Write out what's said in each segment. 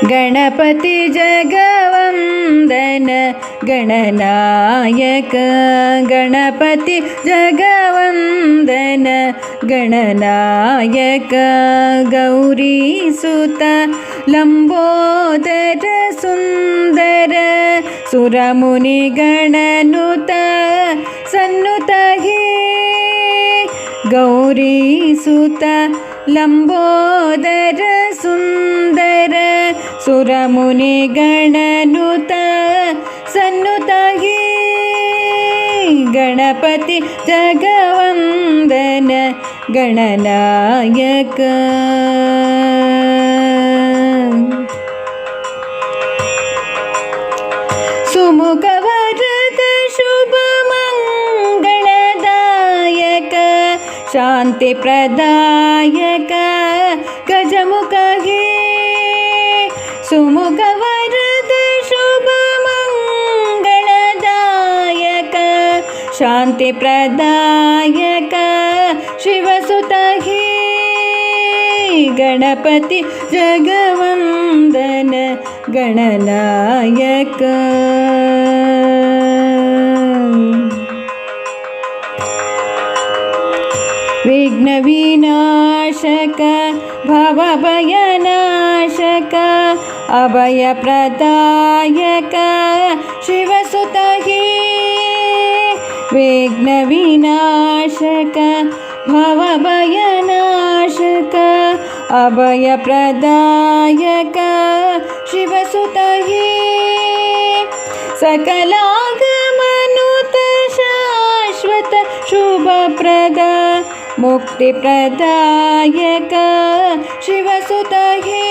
ಗಣಪತಿ ಜಗವಂದನ ಗಣನಾಯಕ ಗಣಪತಿ ಜಗವಂದನ ಗಣನಾಯಕ ಗೌರೀಸುತ ಲಂಬೋದರ ಸುಂದರ ಸುರಮುನಿ ಗಣನುತ ಸನ್ನುತ ಹೇ ಗೌರೀಸುತ ಲಂಬೋದರ ಸುಂದರ ಸುರಮುನಿ ಗಣನುತ ಸನ್ನುತ ಹೇ ಗಣಪತಿ ಜಗವಂದನ ಗಣನಾಯಕ ಸುಮುಖ ವರದ ಶುಭ ಮಂಗಳದಾಯಕ ಶಾಂತಿ ಪ್ರದಾಯಕ ಗಜಮುಖ ಹೇ ಸುಮುಖ ವರದ ಶುಭ ಮಂಗಳದಾಯಕ ಶಾಂತಿ ಪ್ರದಾಯಕ ಶಿವಸುತ ಹೇ ಗಣಪತಿ ಜಗವಂದನ ಗಣನಾಯಕ ವಿಘ್ನ ವಿನಾಶಕ ಭವಭಯನಾಶಕ ಅಭಯ ಪ್ರದಾಯಕ ಶಿವಸುತ ಹೇ ವಿಘ್ನ ವಿನಾಶಕ ಭವಭಯನಾಶಕ ಅಭಯ ಪ್ರದಾಯಕ ಶಿವಸುತ ಹೇ ಸಕಲಾಗಮನುತ ಶಾಶ್ವತ ಶುಭಪ್ರದ ಮುಕ್ತಿ ಪ್ರದಾಯಕ ಶಿವಸುತ ಹೇ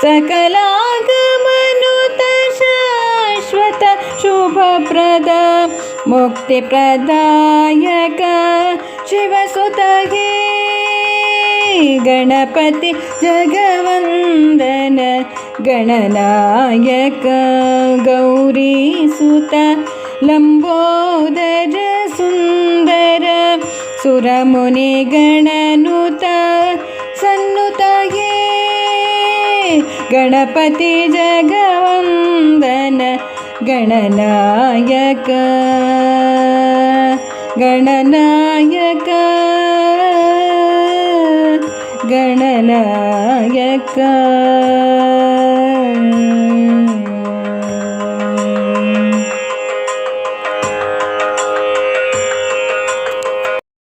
ಸಕಲಾಗಮನುತ ಶಾಶ್ವತ ಶುಭಪ್ರದ ಮುಕ್ತಿ ಪ್ರದಾಯಕ ಶಿವಸುತ ಹೇ ಗಣಪತಿ ಜಗವಂದನ ಗಣನಾಯಕ ಗೌರೀಸುತ ಲಂಬೋದರ ಸುಂದರ ಸುರಮುನಿ ಗಣನುತ ಸನ್ನುತ ಹೇ ಗಣಪತಿ ಜಗವಂದನ ಗಣನಾಯಕ ಗಣನಾಯಕ ಗಣನಾಯಕ